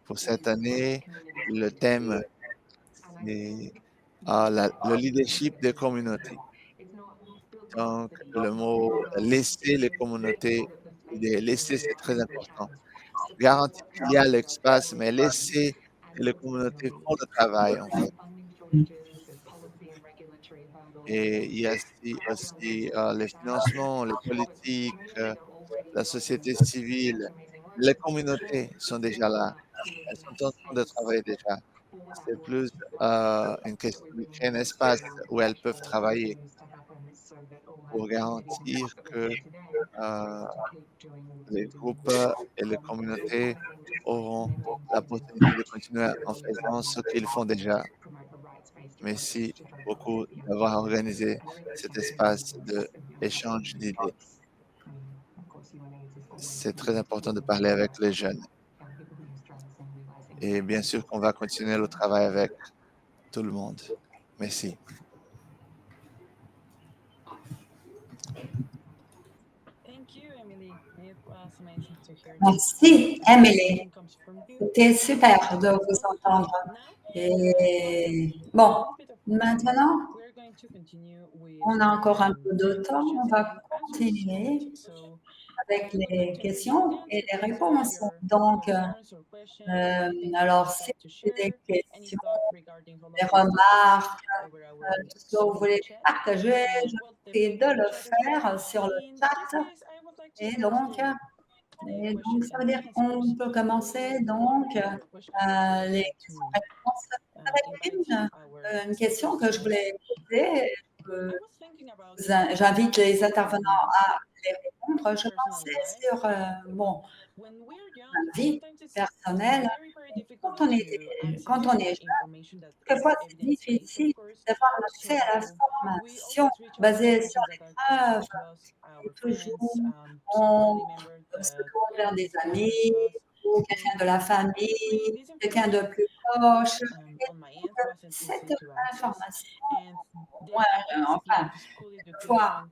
pour cette année, le thème, c'est le leadership des communautés. Donc, le mot laisser les communautés, laisser, c'est très important. Garantir qu'il y a l'espace, mais laisser que les communautés font le travail, en fait. Et il y a aussi les financements, les politiques, la société civile. Les communautés sont déjà là. Elles sont en train de travailler déjà. C'est plus une question de créer un espace où elles peuvent travailler pour garantir que les groupes et les communautés auront la possibilité de continuer en faisant ce qu'ils font déjà. Merci beaucoup d'avoir organisé cet espace d'échange d'idées. C'est très important de parler avec les jeunes. Et bien sûr qu'on va continuer le travail avec tout le monde. Merci. Merci, Emily. C'était super de vous entendre. Et bon, maintenant, on a encore un peu de temps. On va continuer avec les questions et les réponses. Donc, alors, si vous avez des questions, des remarques, tout ce que vous voulez partager, je vous prie de le faire sur le chat. Et donc, ça veut dire qu'on peut commencer donc les questions-réponses avec une question que je voulais poser. J'invite les intervenants à les répondre. Je pensais sur ma vie personnelle. Quand on est jeune, quelquefois c'est difficile d'avoir accès à la formation basée sur les preuves. Et toujours, on se tourne vers des amis ou quelqu'un de la famille, quelqu'un de plus proche. Et donc, cette information, moi, enfin, quelquefois,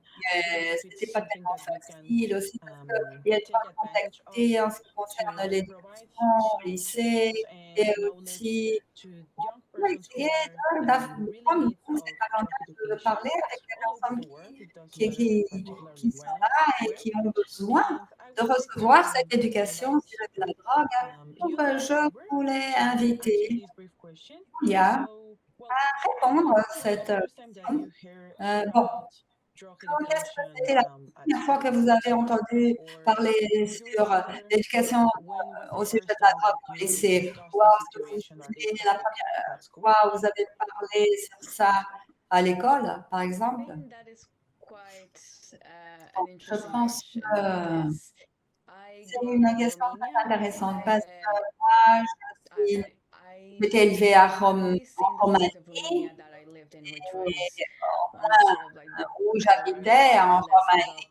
c'était pas tellement facile aussi parce qu'il y a trois contactés en ce qui concerne l'éducation au lycée et aussi va essayer comme cet avantage de parler avec les personnes qui sont là et qui ont besoin de recevoir cette éducation sur la drogue. Donc, je voulais inviter Julia à répondre à cette question. Bon, quand est-ce que c'était la première fois que vous avez entendu parler sur l'éducation au sujet de la drogue au lycée? Ou est-ce que vous vous souvenez la première fois où vous avez parlé sur ça à l'école, par exemple? Je pense que c'est une question très intéressante parce que moi, j'étais élevée en Roumanie où j'habitais en Roumanie.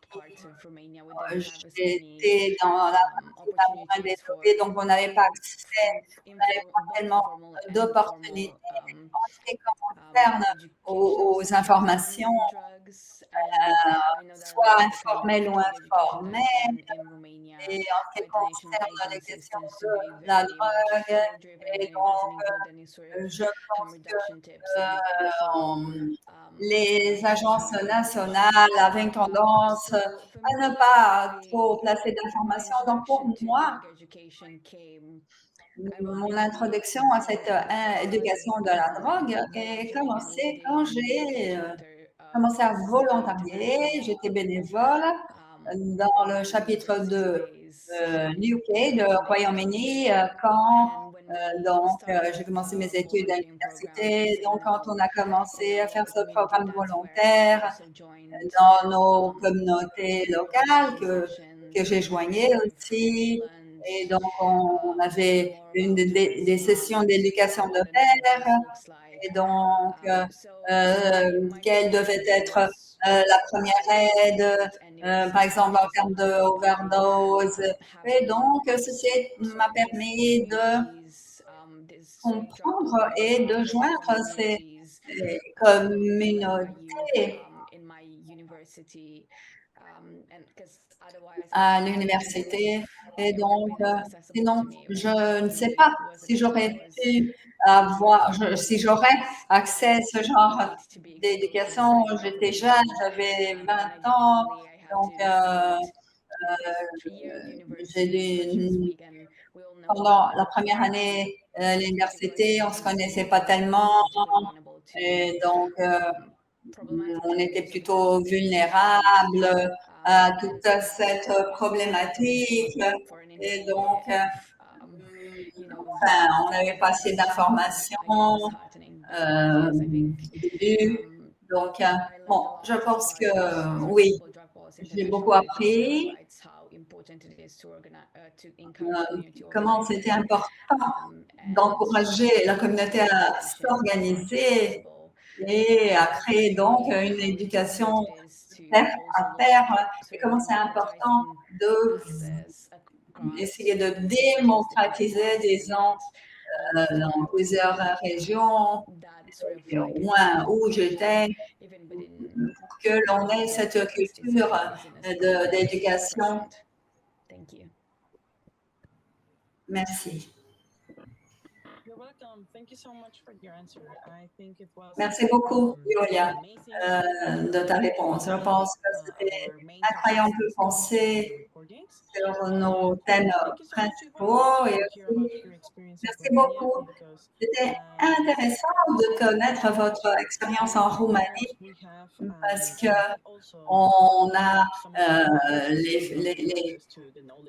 J'étais dans la partie moins développée, donc on n'avait pas accès, on n'avait pas tellement d'opportunités en ce qui concerne aux informations, soit informelles ou informelles, et en ce qui concerne les questions de la drogue. Et donc, je pense que les agences nationales avaient tendance à ne pas trop placer d'informations. Donc, pour moi, mon introduction à cette éducation de la drogue a commencé quand j'ai commencé à volontarier. J'étais bénévole dans le chapitre de UK, de Royaume-Uni, quand j'ai commencé mes études à l'université. Donc, quand on a commencé à faire ce programme volontaire dans nos communautés locales que j'ai joignées aussi. Et donc, on avait des sessions d'éducation de pairs. Et donc, quelle devait être la première aide, par exemple en termes d'overdose. Et donc, ceci m'a permis de comprendre et de joindre ces communautés à l'université. Et donc, sinon, je ne sais pas si j'aurais pu si j'aurais accès à ce genre d'éducation. J'étais jeune, j'avais 20 ans, donc pendant la première année à l'université, on ne se connaissait pas tellement, et donc on était plutôt vulnérable à toute cette problématique. Et donc, on n'avait pas assez d'informations donc, bon, je pense que oui, j'ai beaucoup appris comment c'était important d'encourager la communauté à s'organiser et à créer donc une éducation pair à pair, et comment c'est important d'essayer de démocratiser, disons, dans plusieurs régions, au moins où j'étais, pour que l'on ait cette culture d'éducation. Merci. Merci beaucoup, Julia, de ta réponse. Je pense que c'était incroyable de penser sur nos thèmes principaux. Et aussi, merci beaucoup. C'était intéressant de connaître votre expérience en Roumanie parce qu'on a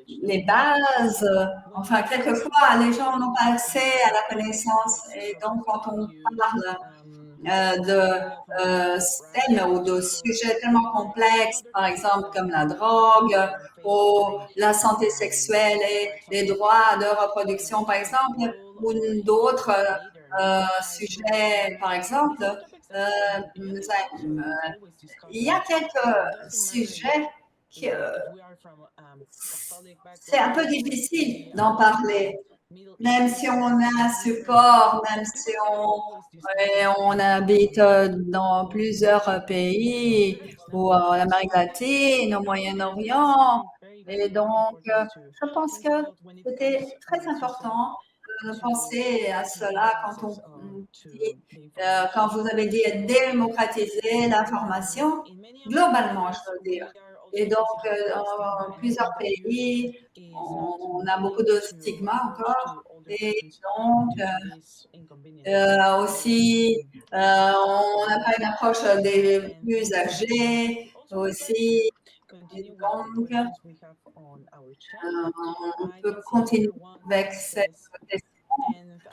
les bases. Enfin, quelquefois, les gens n'ont pas accès à la connaissance. Et donc, quand on parle de thèmes ou de sujets tellement complexes, par exemple comme la drogue ou la santé sexuelle et les droits de reproduction, par exemple, ou d'autres sujets, par exemple, il y a quelques sujets qui c'est un peu difficile d'en parler. Même si on a un support, même si on habite dans plusieurs pays, ou en Amérique latine, au Moyen-Orient. Et donc, je pense que c'était très important penser à cela quand on dit, quand vous avez dit démocratiser l'information, globalement, je veux dire. Et donc, dans plusieurs pays, on a beaucoup de stigmas encore. Et donc, aussi, on n'a pas une approche des plus âgés aussi. Et donc, on peut continuer avec cette question.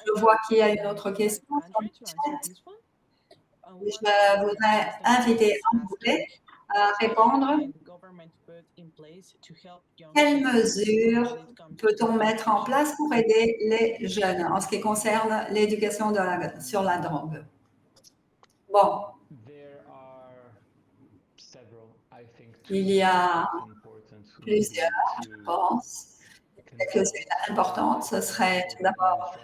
Je vois qu'il y a une autre question sur le chat. Je voudrais inviter André à répondre. Quelles mesures peut-on mettre en place pour aider les jeunes en ce qui concerne l'éducation sur la drogue? Bon, il y a plusieurs, je pense. Que c'est important, ce serait tout d'abord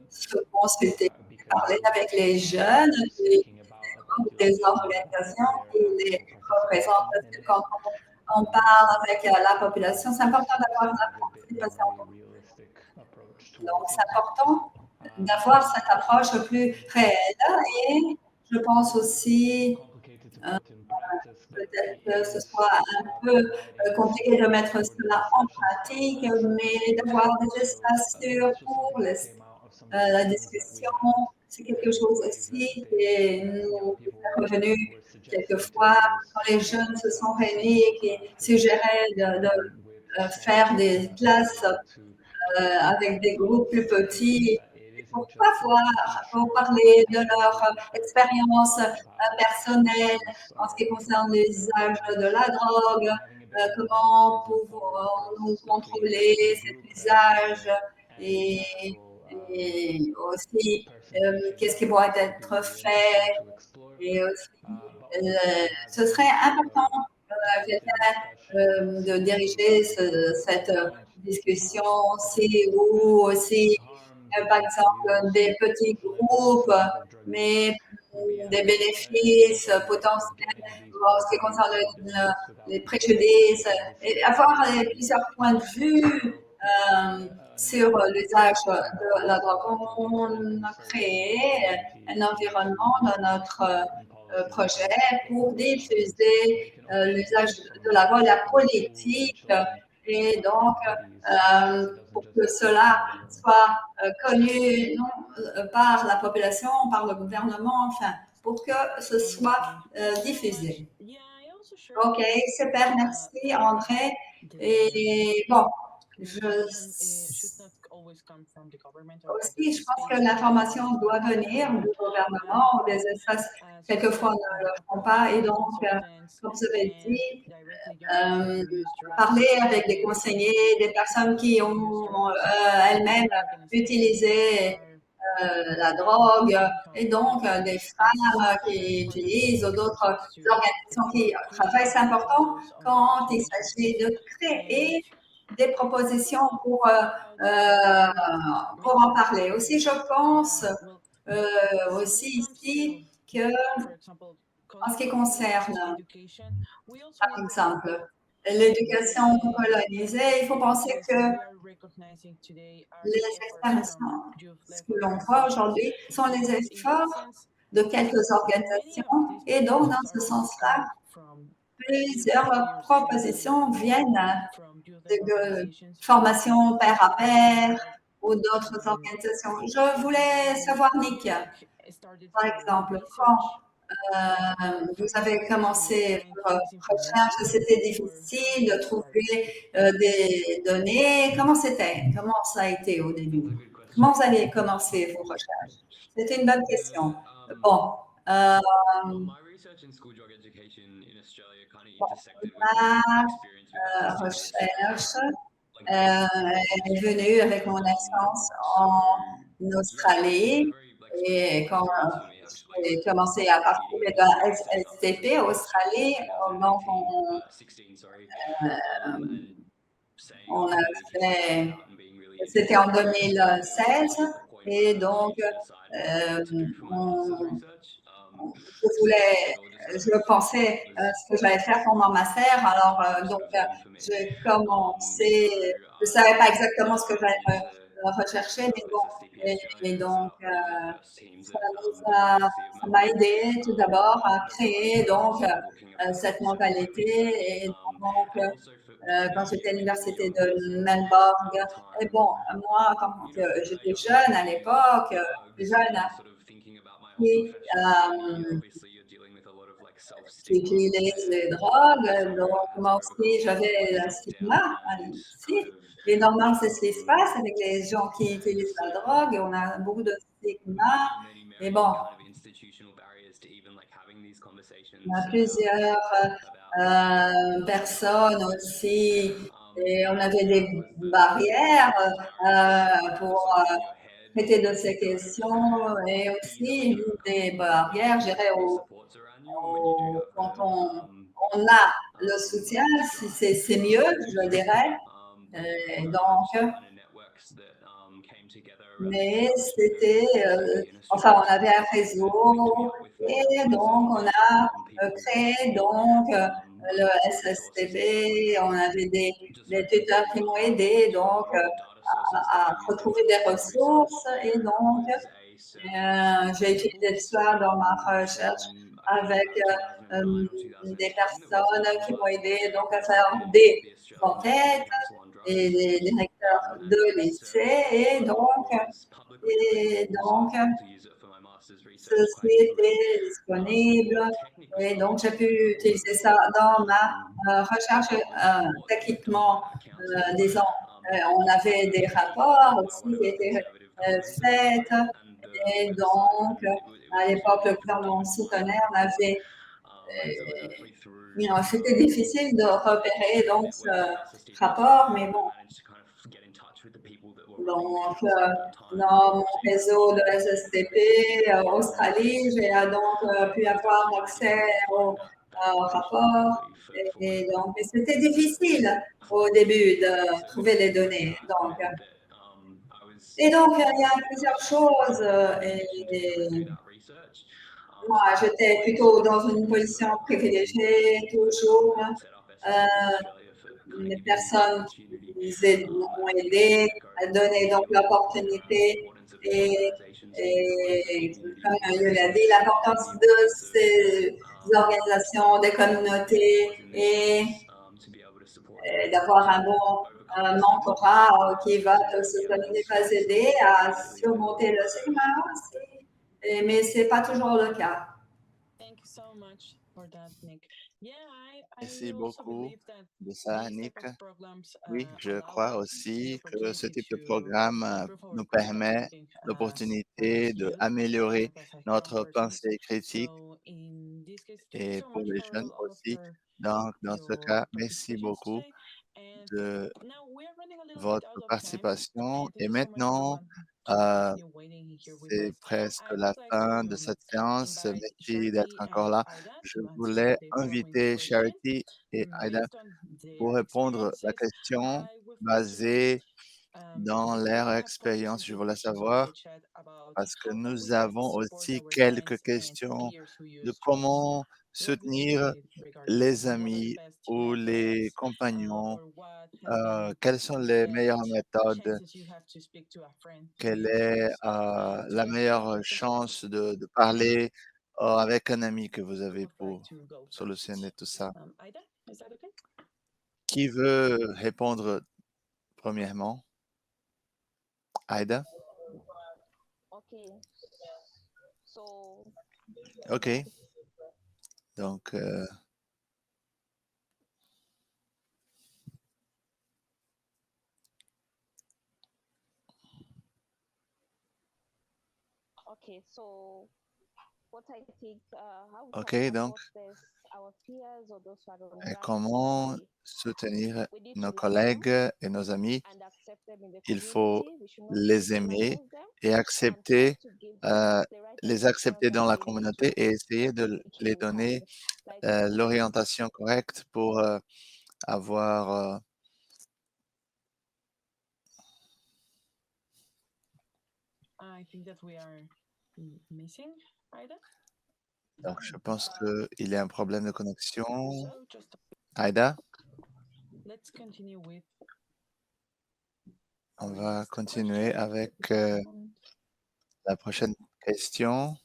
se consulter, parler avec les jeunes, des organisations qui les représentent. Parce que quand on parle avec la population, c'est important d'avoir la participation. Donc, c'est important d'avoir cette approche plus réelle et je pense aussi peut-être que ce soit un peu compliqué de mettre cela en pratique, mais d'avoir des espaces sûrs pour la discussion, c'est quelque chose aussi qui nous est revenu quelquefois quand les jeunes se sont réunis et qui suggéraient de faire des classes avec des groupes plus petits pour parler de leur expérience personnelle en ce qui concerne l'usage de la drogue, comment pouvons-nous contrôler cet usage et aussi qu'est-ce qui pourrait être fait. Et aussi, ce serait important de diriger cette discussion ou aussi par exemple, des petits groupes, mais des bénéfices potentiels en ce qui concerne les préjudices, et avoir plusieurs points de vue sur l'usage de la drogue. On a créé un environnement dans notre projet pour diffuser l'usage de la drogue, la politique, et donc pour que cela soit connu non par la population, par le gouvernement, enfin, pour que ce soit diffusé. Ok, super, merci André. Et bon, aussi, je pense que l'information doit venir du gouvernement ou des espaces, quelquefois ne le font pas. Et donc, comme vous avez dit, parler avec des conseillers, des personnes qui ont elles-mêmes utilisé la drogue, et donc des femmes qui utilisent ou d'autres organisations qui travaillent. C'est important quand il s'agit de créer des propositions pour en parler. Aussi, je pense aussi ici que en ce qui concerne, par exemple, l'éducation colonisée, il faut penser que les expériences que l'on voit aujourd'hui sont les efforts de quelques organisations et donc dans ce sens-là, plusieurs propositions viennent de formations pair à pair ou d'autres organisations. Je voulais savoir, Nick, par exemple, quand vous avez commencé votre recherche, c'était difficile de trouver des données. Comment c'était? Comment ça a été au début? Comment vous avez commencé vos recherches? C'était une bonne question. Bon. Ma recherche est venue avec mon naissance en Australie et quand j'ai commencé à parcourir de la SSTP Australie, donc on a fait, c'était en 2016 et donc je pensais ce que j'allais faire pendant ma serre. Alors, j'ai commencé, je ne savais pas exactement ce que j'allais rechercher, mais bon, et donc, ça m'a aidé tout d'abord à créer donc cette mentalité. Et donc, quand j'étais à l'université de Melbourne, et bon, moi, quand j'étais jeune à l'époque, jeune, qui utilisent les drogues. Donc, moi aussi, j'avais un stigma ici. Et normalement, c'est ce qui se passe avec les gens qui utilisent la drogue. On a beaucoup de stigma. Et bon, on a plusieurs personnes aussi. Et on avait des barrières pour traiter de ces questions et aussi des barrières, je dirais, quand on a le soutien, c'est mieux, je dirais. Donc, mais c'était, enfin, on avait un réseau et donc on a créé donc le SSTB, on avait des tuteurs qui m'ont aidé donc à retrouver des ressources et donc j'ai utilisé cela dans ma recherche avec des personnes qui m'ont aidé donc à faire des enquêtes et des directeurs de lycée et donc ceci était disponible et donc j'ai pu utiliser ça dans ma recherche techniquement disons on avait des rapports aussi qui étaient faits et donc à l'époque le gouvernement soutenait on avait c'était difficile de repérer donc ce rapport mais bon donc, dans mon réseau de SSTP Australie, j'ai donc pu avoir accès au rapport. Et donc, c'était difficile au début de trouver les données. Donc, il y a plusieurs choses. Et moi, j'étais plutôt dans une position privilégiée, toujours. Les personnes qui m'ont aidé à donner donc l'opportunité et comme je l'ai dit, l'importance de ces organisations, des communautés et d'avoir un bon mentorat qui va te soutenir, va t'aider à surmonter le stigma aussi. Mais ce n'est pas toujours le cas. Merci beaucoup de ça, Nick. Oui, je crois aussi que ce type de programme nous permet l'opportunité d'améliorer notre pensée critique et pour les jeunes aussi. Donc, dans ce cas, merci beaucoup de votre participation. Et maintenant, c'est presque la fin de cette séance. Merci d'être encore là. Je voulais inviter Charity et Aida pour répondre à la question basée dans leur expérience. Je voulais savoir, parce que nous avons aussi quelques questions de comment soutenir les amis ou les compagnons. Quelles sont les meilleures méthodes? Quelle est la meilleure chance de parler avec un ami que vous avez pour solutionner tout ça? Qui veut répondre premièrement? Aida? OK. Donc, OK, donc, et comment soutenir nos collègues et nos amis? Il faut les aimer et accepter, les accepter dans la communauté et essayer de les donner l'orientation correcte pour avoir Donc, je pense qu'il y a un problème de connexion. Aïda, on va continuer avec la prochaine question.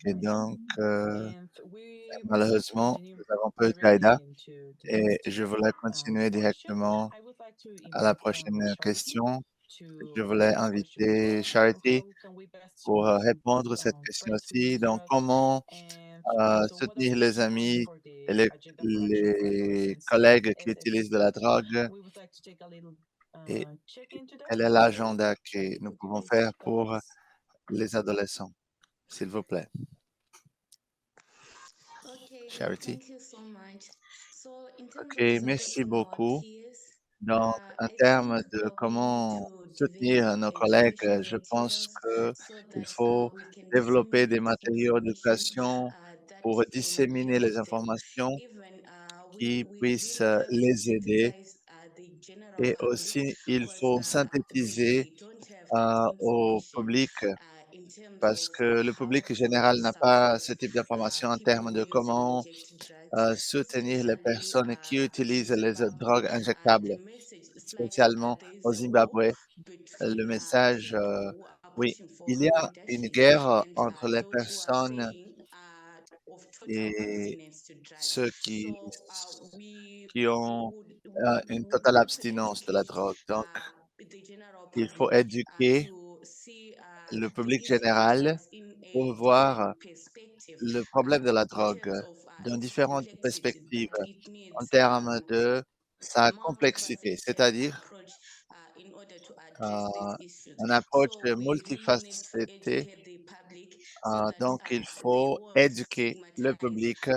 Et donc, malheureusement, nous avons perdu Aïda et je voulais continuer directement à la prochaine question. Je voulais inviter Charity pour répondre à cette question aussi. Donc, comment soutenir les amis et les collègues qui utilisent de la drogue et quel est l'agenda que nous pouvons faire pour les adolescents, s'il vous plaît. Charity. Ok, merci beaucoup. Donc, en termes de comment soutenir nos collègues, je pense qu'il faut développer des matériaux d'éducation pour disséminer les informations qui puissent les aider. Et aussi, il faut synthétiser au public parce que le public général n'a pas ce type d'information en termes de comment soutenir les personnes qui utilisent les drogues injectables, spécialement au Zimbabwe. Le message, oui, il y a une guerre entre les personnes et ceux qui ont une totale abstinence de la drogue. Donc, il faut éduquer le public général pour voir le problème de la drogue dans différentes perspectives en termes de sa complexité, c'est-à-dire une approche multifacetée. Donc, il faut éduquer le public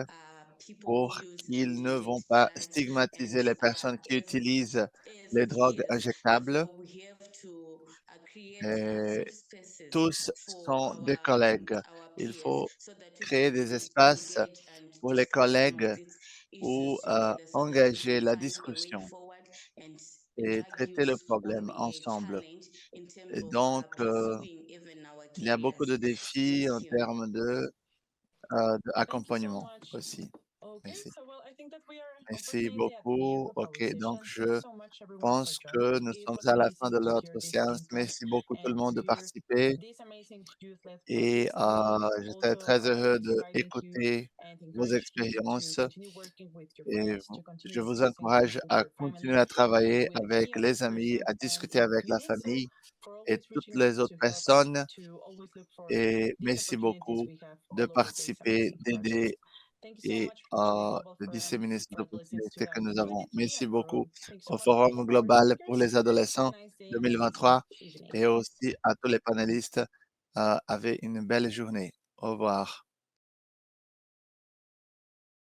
pour qu'ils ne vont pas stigmatiser les personnes qui utilisent les drogues injectables. Et tous sont des collègues. Il faut créer des espaces pour les collègues ou engager la discussion et traiter le problème ensemble. Et donc, il y a beaucoup de défis en termes d'accompagnement aussi. Merci. Merci beaucoup. OK, donc je pense que nous sommes à la fin de notre séance. Merci beaucoup tout le monde de participer. Et j'étais très heureux d'écouter vos expériences. Et je vous encourage à continuer à travailler avec les amis, à discuter avec la famille et toutes les autres personnes. Et merci beaucoup de participer, d'aider et de disséminer cette opportunité que nous avons. Merci beaucoup au Forum global pour les adolescents 2023 et aussi à tous les panélistes. Avez une belle journée. Au revoir.